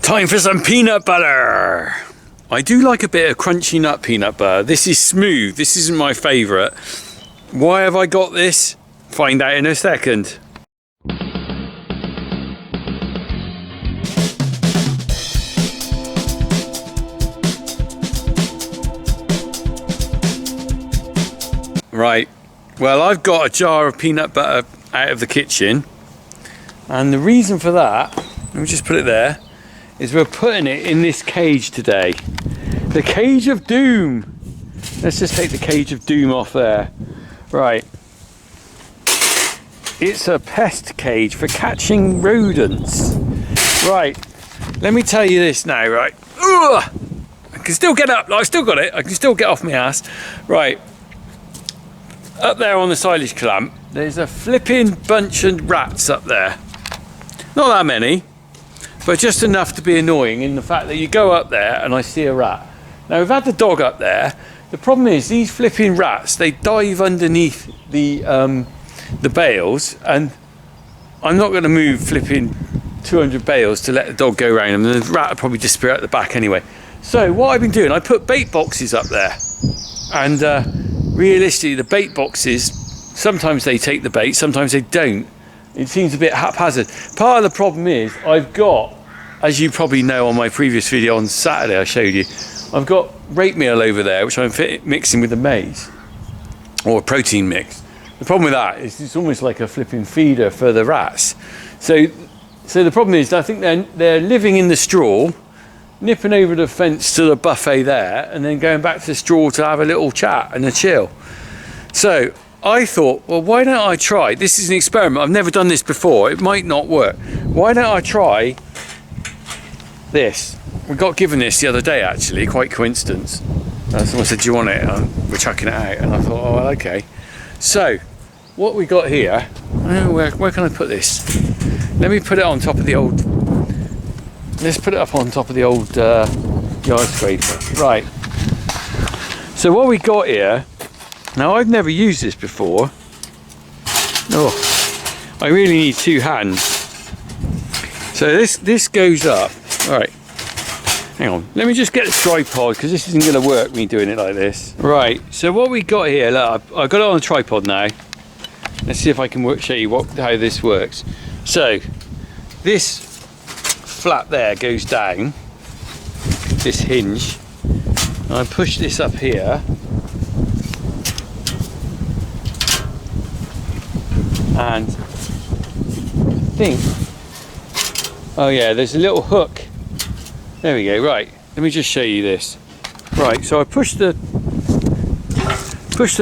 Time for some peanut butter. I do like a bit of crunchy nut peanut butter. This is smooth. This isn't my favourite. Why have I got this? Find out in a second. Right, well, I've got a jar of peanut butter out of the kitchen, and the reason for that, let me just put it there, is we're putting it in this cage today. The cage of doom. Let's just take the cage of doom off there. Right. It's a pest cage for catching rodents. Right. Let me tell you this now, right. Ugh! I can still get up. I've still got it. I can still get off my ass. Right. Up there on the silage clamp, there's a flipping bunch of rats up there. Not that many, but just enough to be annoying in the fact that you go up there and I see a rat. Now we've had the dog up there. The problem is these flipping rats, they dive underneath the bales, and I'm not going to move flipping 200 bales to let the dog go around them, and the rat will probably disappear at the back anyway. So what I've been doing, I put bait boxes up there, and realistically the bait boxes, sometimes they take the bait, sometimes they don't. It seems a bit haphazard. Part of the problem is I've got, as you probably know on my previous video on Saturday I showed you, I've got rape meal over there which I'm mixing with the maize, or a protein mix. The problem with that is it's almost like a flipping feeder for the rats. So the problem is I think they're living in the straw, nipping over the fence to the buffet there, and then going back to the straw to have a little chat and a chill. So I thought, well, why don't I try? This is an experiment. I've never done this before. It might not work. Why don't I try this? We got given this the other day, actually, quite coincidence. Someone said, do you want it? And we're chucking it out. And I thought, oh, well, okay. So what we got here, where can I put this? Let me put it on top of the old, let's put it up on top of the old yard scraper. Right. So what we got here, now I've never used this before. Oh, I really need two hands. So this goes up. All right, hang on. Let me just get the tripod because this isn't going to work me doing it like this. Right. So what we got here, look, I've got it on the tripod now. Let's see if I can show you how this works. So this flap there goes down. This hinge. And I push this up here. And I think, oh yeah, there's a little hook. There we go. Right, let me just show you this. Right, so I push the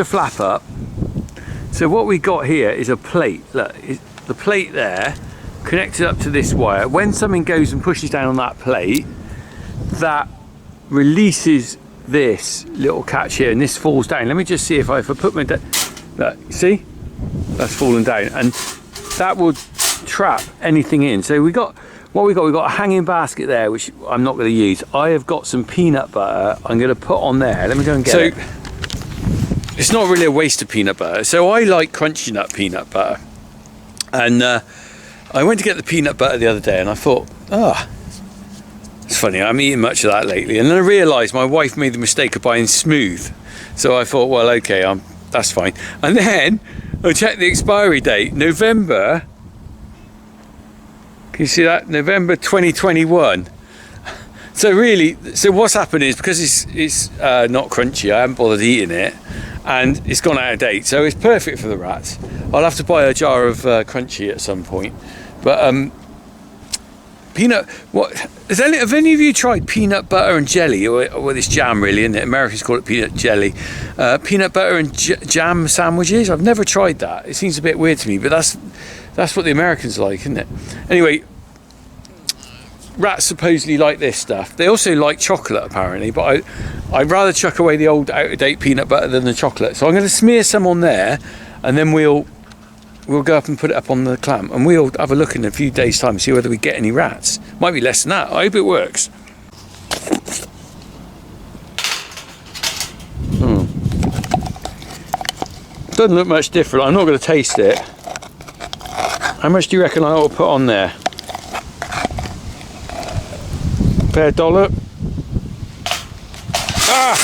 flap up. So what we got here is a plate. Look, the plate there connected up to this wire. When something goes and pushes down on that plate, that releases this little catch here, and this falls down. Let me just see if I put my, look, you see? That's fallen down, and that would trap anything in. So we got a hanging basket there, which I'm not going to use. I have got some peanut butter I'm going to put on there. Let me go and get it. It's not really a waste of peanut butter. So I like crunchy nut peanut butter, and I went to get the peanut butter the other day, and I thought, it's funny, I'm eating much of that lately. And then I realised my wife made the mistake of buying smooth. So I thought, well, okay, that's fine. And then I checked the expiry date, November. Can you see that? November 2021. So what's happened is, because it's not crunchy, I haven't bothered eating it, and it's gone out of date. So it's perfect for the rats. I'll have to buy a jar of crunchy at some point. But have any of you tried peanut butter and jelly, or this jam really, isn't it? Americans call it peanut jelly. Peanut butter and jam sandwiches? I've never tried that. It seems a bit weird to me, but that's what the Americans like, isn't it? Anyway, rats supposedly like this stuff. They also like chocolate, apparently, but I'd rather chuck away the old out-of-date peanut butter than the chocolate. So I'm going to smear some on there, and then we'll go up and put it up on the clamp, and we'll have a look in a few days' time, see whether we get any rats. Might be less than that. I hope it works. Doesn't look much different. I'm not going to taste it. How much do you reckon I ought to put on there? Fair dollop. Ah!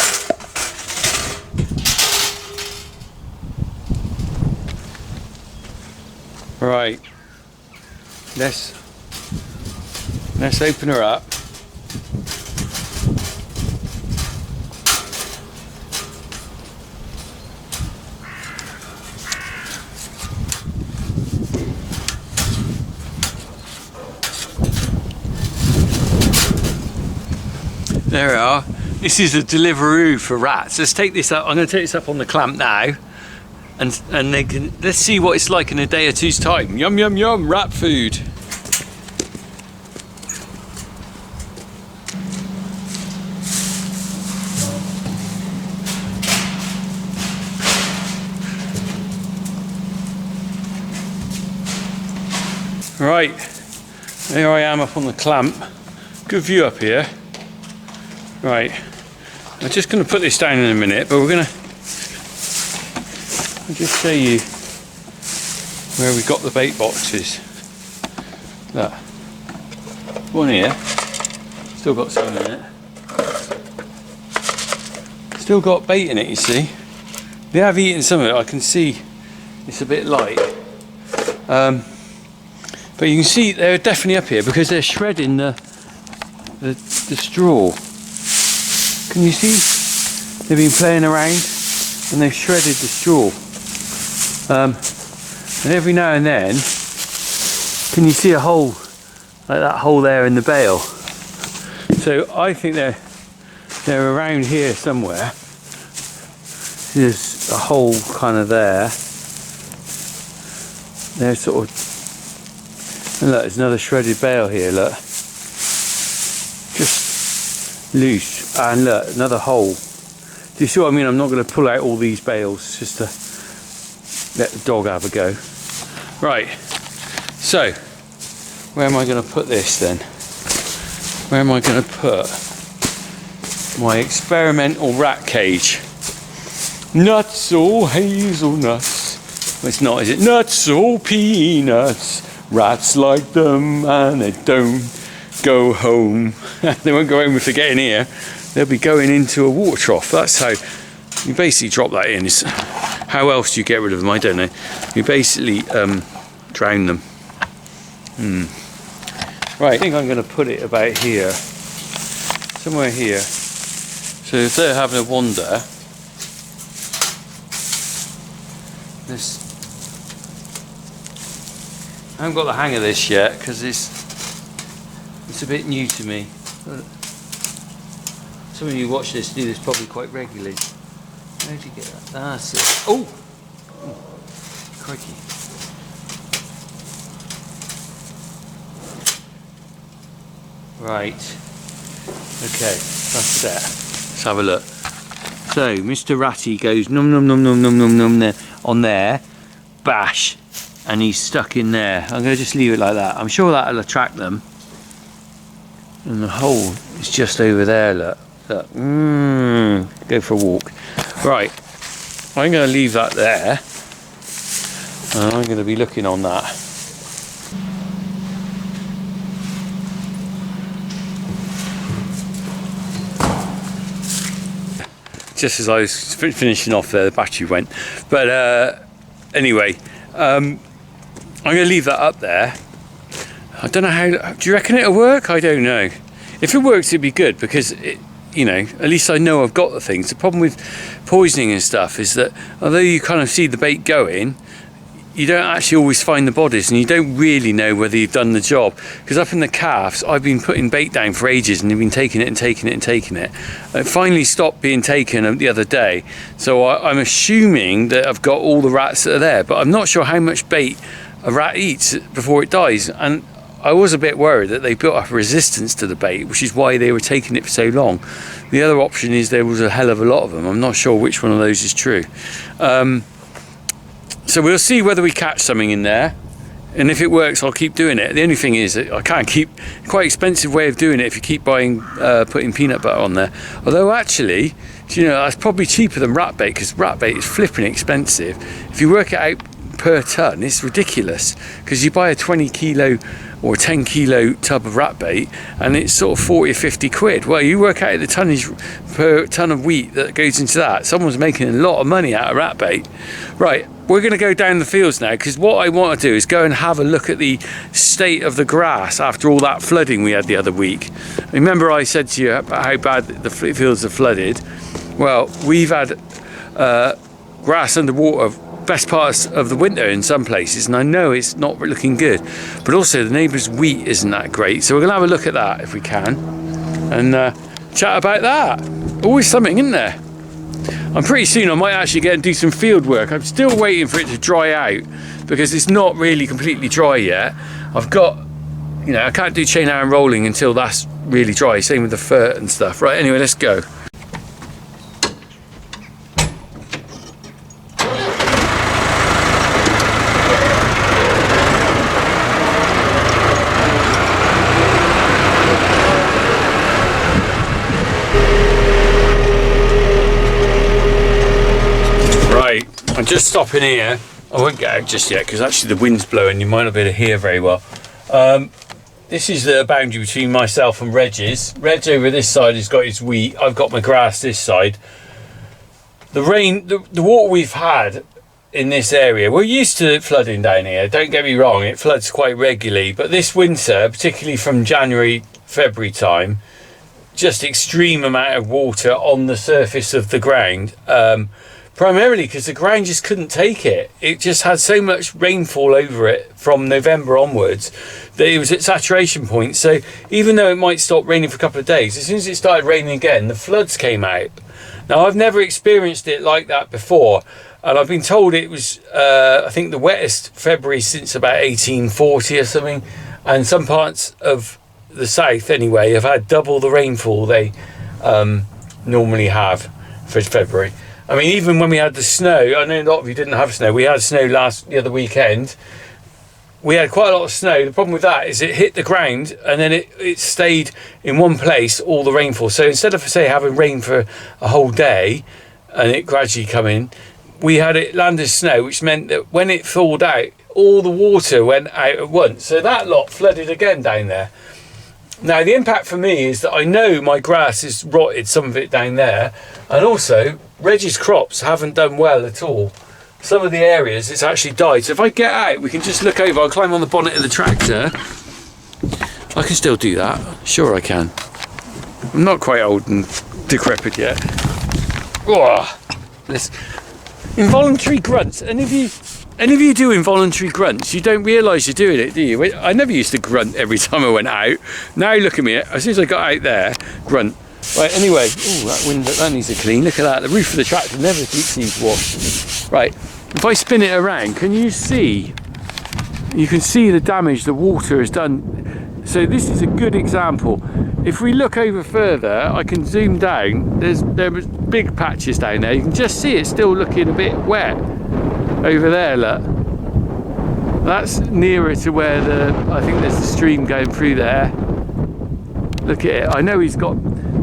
Right. Let's open her up. There we are. This is a Deliveroo for rats. Let's take this up. I'm going to take this up on the clamp now, and they can. Let's see what it's like in a day or two's time. Yum yum yum, rat food. Right, there I am up on the clamp. Good view up here. Right, I'm just going to put this down in a minute, but I'll just show you where we got the bait boxes. Look, one here, still got some in it. Still got bait in it, you see. They have eaten some of it. I can see it's a bit light. But you can see they're definitely up here because they're shredding the straw. Can you see? They've been playing around and they've shredded the straw. And every now and then, can you see a hole, like that hole there in the bale? So I think they're around here somewhere. There's a hole kind of there. They're sort of, and look, there's another shredded bale here, look. Just loose. And look, another hole. Do you see what I mean? I'm not going to pull out all these bales just to let the dog have a go. Right, so where am I going to put this then? Where am I going to put my experimental rat cage? Nuts or hazelnuts? Well, it's not, is it? Nuts or peanuts? Rats like them and they don't go home. They won't go home if they get in here. They'll be going into a water trough. That's how you basically drop that in. How else do you get rid of them? I don't know. You basically drown them. Right, I think I'm going to put it about here. Somewhere here. So if they're having a wander, this, I haven't got the hang of this yet because it's a bit new to me. Some of you watch this do this probably quite regularly. How did you get that? That's it. Oh! Crikey. Right. Okay, that's that. Let's have a look. So, Mr. Ratty goes num num num num num num num there on there. Bash. And he's stuck in there. I'm going to just leave it like that. I'm sure that'll attract them. And the hole is just over there, look. Look. Go for a walk. Right. I'm going to leave that there. And I'm going to be looking on that. Just as I was finishing off there, the battery went. But anyway, I'm going to leave that up there. I don't know how. Do you reckon it'll work? I don't know. If it works, it'd be good because you know, at least I know I've got the things. The problem with poisoning and stuff is that although you kind of see the bait going, you don't actually always find the bodies, and you don't really know whether you've done the job. Because up in the calves, I've been putting bait down for ages, and they've been taking it and taking it and taking it. It finally stopped being taken the other day, so I'm assuming that I've got all the rats that are there, but I'm not sure how much bait a rat eats before it dies. And I was a bit worried that they built up a resistance to the bait, which is why they were taking it for so long. The other option is there was a hell of a lot of them. I'm not sure which one of those is true. So we'll see whether we catch something in there, and if it works, I'll keep doing it. The only thing is that I can't keep, quite expensive way of doing it if you keep buying, putting peanut butter on there. Although actually, you know, that's probably cheaper than rat bait, because rat bait is flipping expensive. If you work it out per ton, it's ridiculous, because you buy a 20 kilo or a 10 kilo tub of rat bait, and it's sort of 40 or 50 quid. Well, you work out the tonnage per ton of wheat that goes into that. Someone's making a lot of money out of rat bait. Right, we're going to go down the fields now, because what I want to do is go and have a look at the state of the grass after all that flooding we had the other week. Remember I said to you about how bad the fields are flooded? Well, we've had grass underwater best parts of the winter in some places, and I know it's not looking good, but also the neighbour's wheat isn't that great, so we're going to have a look at that if we can, and chat about that. Always something, isn't there? I'm pretty soon I might actually get and do some field work. I'm still waiting for it to dry out, because it's not really completely dry yet. I've got, you know, I can't do chain iron rolling until that's really dry, same with the fert and stuff. Right, anyway, let's go. I'm just stopping here. I won't get out just yet because actually the wind's blowing, you might not be able to hear very well. This is the boundary between myself and Reg's. Reg's over this side has got his wheat, I've got my grass this side. The rain, the water we've had in this area, we're used to flooding down here, don't get me wrong, it floods quite regularly, but this winter, particularly from January, February time, just extreme amount of water on the surface of the ground. Primarily because the ground just couldn't take it. It just had so much rainfall over it from November onwards that it was at saturation point. So even though it might stop raining for a couple of days, as soon as it started raining again, the floods came out. Now, I've never experienced it like that before, and I've been told it was, I think, the wettest February since about 1840 or something, and some parts of the south, anyway, have had double the rainfall they normally have for February. I mean, even when we had the snow, I know a lot of you didn't have snow. We had snow the other weekend. We had quite a lot of snow. The problem with that is it hit the ground and then it stayed in one place, all the rainfall. So instead of, say, having rain for a whole day and it gradually coming, we had it land as snow, which meant that when it thawed out, all the water went out at once. So that lot flooded again down there. Now, the impact for me is that I know my grass has rotted, some of it down there, and also Reg's crops haven't done well at all. Some of the areas it's actually died. So if I get out, we can just look over. I'll climb on the bonnet of the tractor. I can still do that. Sure I can. I'm not quite old and decrepit yet. Oh, this involuntary grunts. Any of you do involuntary grunts? You don't realise you're doing it, do you? I never used to grunt every time I went out. Now look at me. As soon as I got out there, grunt. Right, anyway, ooh, that window, that needs a clean. Look at that, the roof of the tractor never seems washed. Right, if I spin it around, can you see? You can see the damage the water has done. So this is a good example. If we look over further, I can zoom down. There's big patches down there. You can just see it still looking a bit wet. Over there, look. That's nearer to where I think there's a stream going through there. Look at it. I know he's got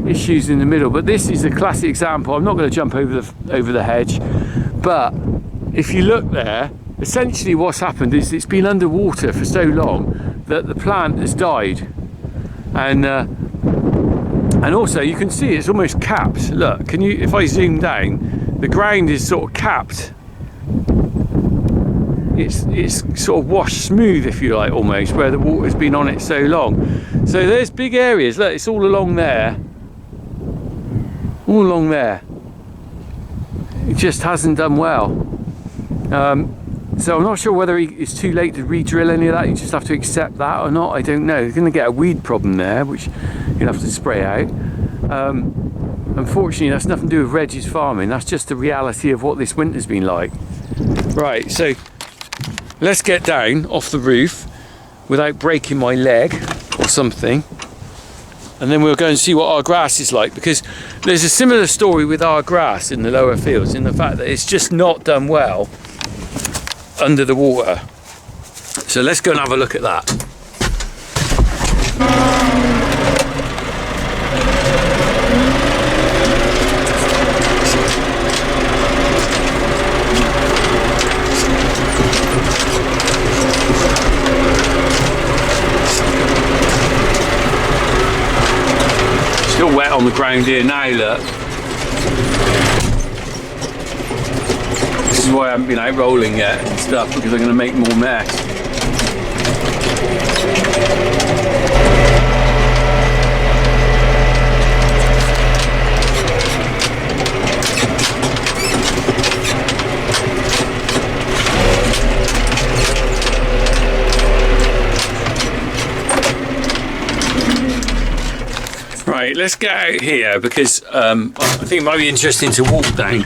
issues in the middle, but this is a classic example. I'm not going to jump over the hedge, but if you look there, essentially what's happened is it's been underwater for so long that the plant has died, and also you can see it's almost capped. Look, can you? If I zoom down, the ground is sort of capped. It's sort of washed smooth, if you like, almost, where the water's been on it so long. So there's big areas. Look, it's all along there. All along there. It just hasn't done well. So I'm not sure whether it's too late to re-drill any of that. You just have to accept that or not. I don't know. You're going to get a weed problem there, which you'll have to spray out. Unfortunately, that's nothing to do with Reg's farming. That's just the reality of what this winter's been like. Right, so let's get down off the roof without breaking my leg or something, and then we'll go and see what our grass is like, because there's a similar story with our grass in the lower fields, in the fact that it's just not done well under the water. So let's go and have a look at that. on the ground here now, look. This is why I haven't been out rolling yet and stuff, because I'm going to make more mess. Right, let's get out here because I think it might be interesting to walk down.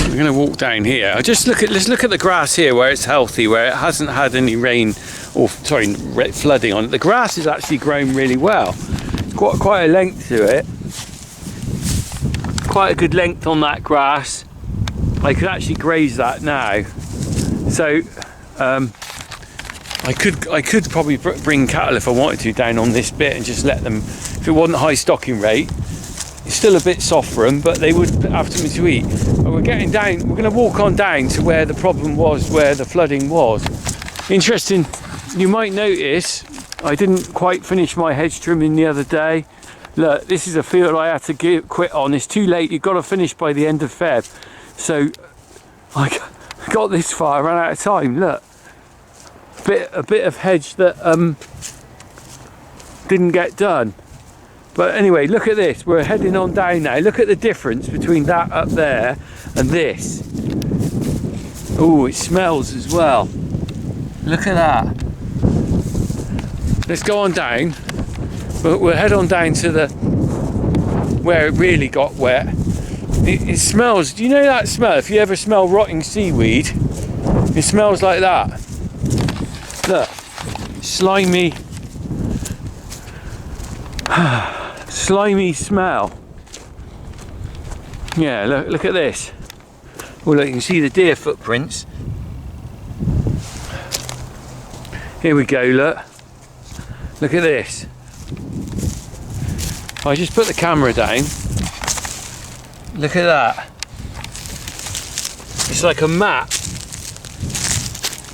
We're going to walk down here. Let's look at the grass here where it's healthy, where it hasn't had any rain or flooding on it. The grass has actually grown really well. Quite a length to it. Quite a good length on that grass. I could actually graze that now. So I could probably bring cattle if I wanted to down on this bit and just let them, if it wasn't high stocking rate, it's still a bit soft for them, but they would have something to eat. But we're getting down, we're going to walk on down to where the problem was, where the flooding was. Interesting, you might notice I didn't quite finish my hedge trimming the other day. Look, this is a field I had to quit on. It's too late, you've got to finish by the end of Feb. So I got this far, ran out of time. Look, a bit of hedge that didn't get done. But anyway, look at this. We're heading on down now. Look at the difference between that up there and this. Oh, it smells as well. Look at that. Let's go on down. We'll head on down to the where it really got wet. It smells. Do you know that smell? If you ever smell rotting seaweed, it smells like that. Look, slimy. Slimy smell. Yeah, look at this. Well, look, you can see the deer footprints. Here we go, look. Look at this. I just put the camera down. Look at that. It's like a map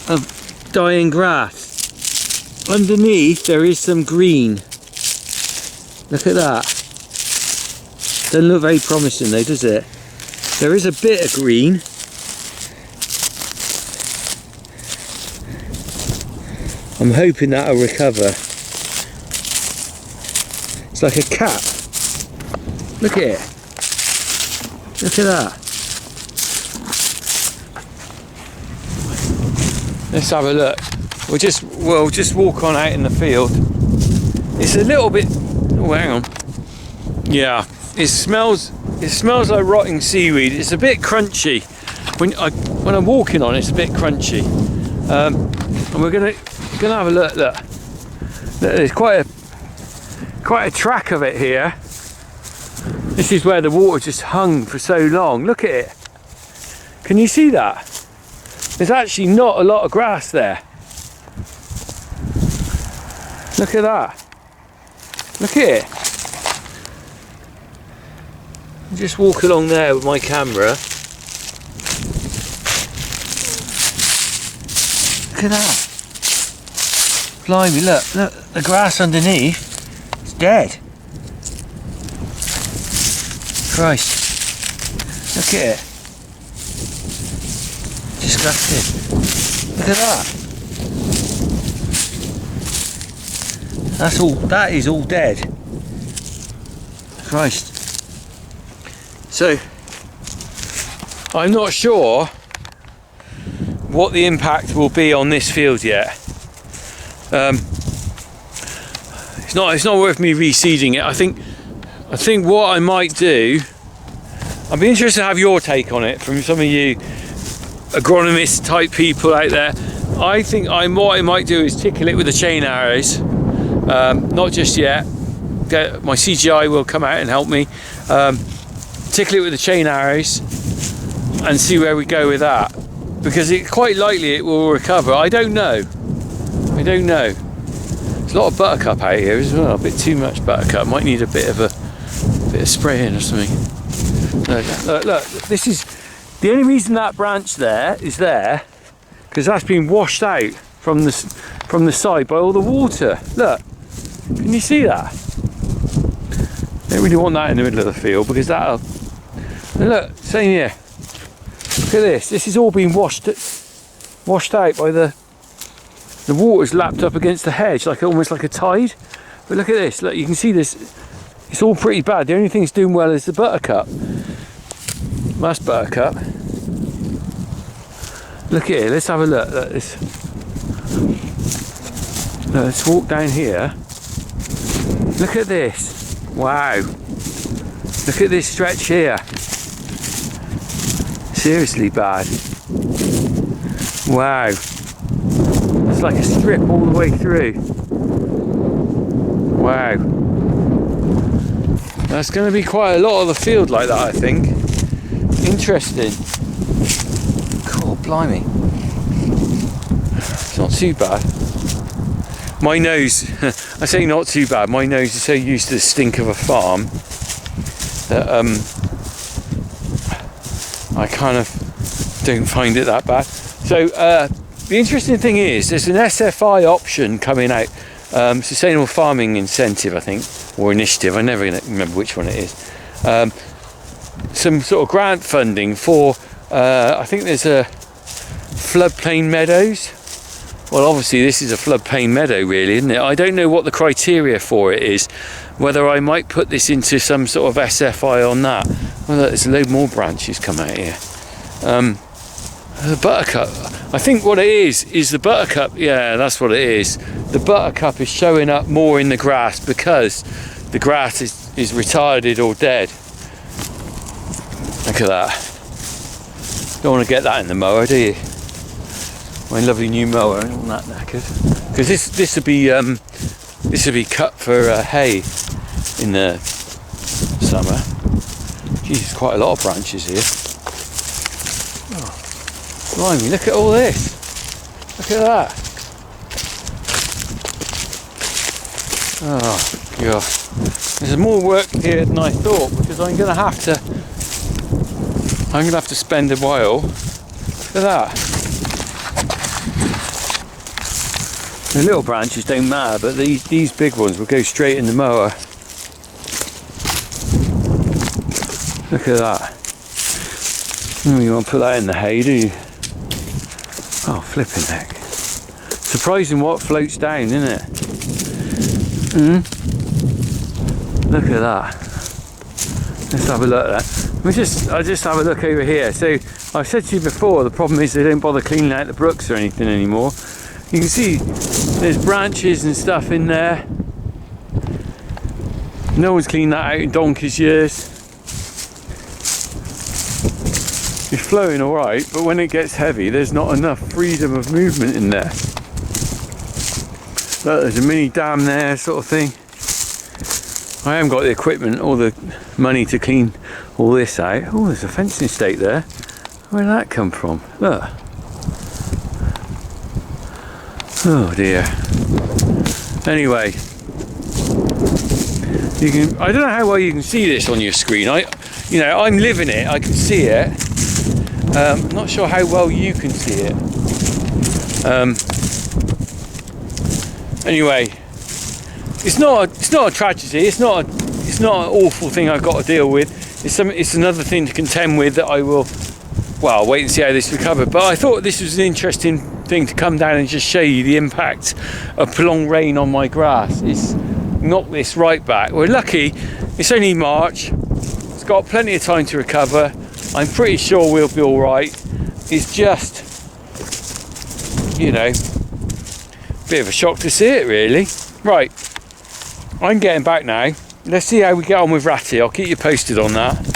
of dying grass. Underneath there is some green. Look at that. Doesn't look very promising though, does it? There is a bit of green. I'm hoping that'll recover. It's like a cap. Look at it. Look at that. Let's have a look. We'll just walk on out in the field. It's a little bit. Oh, hang on. Yeah, it smells like rotting seaweed. It's a bit crunchy. When I'm walking on it, it's a bit crunchy. And we're gonna have a look. Look, there's quite a track of it here. This is where the water just hung for so long. Look at it. Can you see that? There's actually not a lot of grass there. Look at that. Look at it. Just walk along there with my camera. Look at that. Blimey, look, the grass underneath is dead. Christ. Look at it. Disgusting. Look at that. That is all dead. Christ. So, I'm not sure what the impact will be on this field yet. It's not worth me reseeding it. I think what I might do, I'd be interested to have your take on it from some of you agronomist type people out there. I think what I might do is tickle it with the chain arrows. Not just yet. My CGI will come out and help me. Tickle it with the chain arrows and see where we go with that, because quite likely it will recover. I don't know. There's a lot of buttercup out here as well, a bit too much buttercup. Might need a bit of spraying or something. Look, this is the only reason that branch there is there, because that's been washed out from the side by all the water. Look, Can you see that? Don't really want that in the middle of the field because that'll... And look, same here. Look at this. This is all being washed out by the water's lapped up against the hedge, like almost like a tide. But look at this. Look, you can see this. It's all pretty bad. The only thing that's doing well is the buttercup. That's buttercup. Look here. Let's have a look. Look this. Look, let's walk down here. Look at this. Wow. Look at this stretch here. Seriously bad. Wow. It's like a strip all the way through. Wow. That's going to be quite a lot of the field like that, I think. Interesting. Cool, blimey. It's not too bad. My nose, I say not too bad, my nose is so used to the stink of a farm that I kind of don't find it that bad. So the interesting thing is there's an SFI option coming out, Sustainable Farming Incentive, I think, or Initiative, I never remember which one it is. Some sort of grant funding for, I think there's a floodplain meadows. Well, obviously this is a floodplain meadow really, isn't it? I don't know what the criteria for it is, whether I might put this into some sort of SFI on that. Well, there's a load more branches come out here. The buttercup, I think what it is the buttercup, yeah, that's what it is. The buttercup is showing up more in the grass because the grass is retarded or dead. Look at that. Don't want to get that in the mower, do you? My lovely new mower and all that knackered. Because this would be cut for hay in the summer. Jesus, quite a lot of branches here. Oh, blimey, look at all this. Look at that. Oh god. There's more work here than I thought because I'm gonna have to spend a while. Look at that. The little branches don't matter, but these big ones will go straight in the mower. Look at that. You won't put that in the hay, do you? Oh, flipping heck. Surprising what floats down, isn't it? Look at that. Let's have a look at that. I'll just have a look over here. So, I've said to you before, the problem is they don't bother cleaning out the brooks or anything anymore. You can see there's branches and stuff in there. No one's cleaned that out in donkey's years. It's flowing alright, but when it gets heavy there's not enough freedom of movement in there. Look, there's a mini dam there, sort of thing. I haven't got the equipment or the money to clean all this out. Oh, there's a fencing stake there. Where did that come from? Look. Oh dear. Anyway, I don't know how well you can see this on your screen. I'm living it. I can see it. Not sure how well you can see it. Anyway, it's not a tragedy. It's not an awful thing I've got to deal with. It's another thing to contend with that I will. Well, I'll wait and see how this recovers. But I thought this was an interesting thing to come down and just show you the impact of prolonged rain on my grass. It's knocked this right back. We're lucky. It's only March. It's got plenty of time to recover. I'm pretty sure we'll be all right. It's just, bit of a shock to see it, really. Right, I'm getting back now. Let's see how we get on with Ratty. I'll keep you posted on that.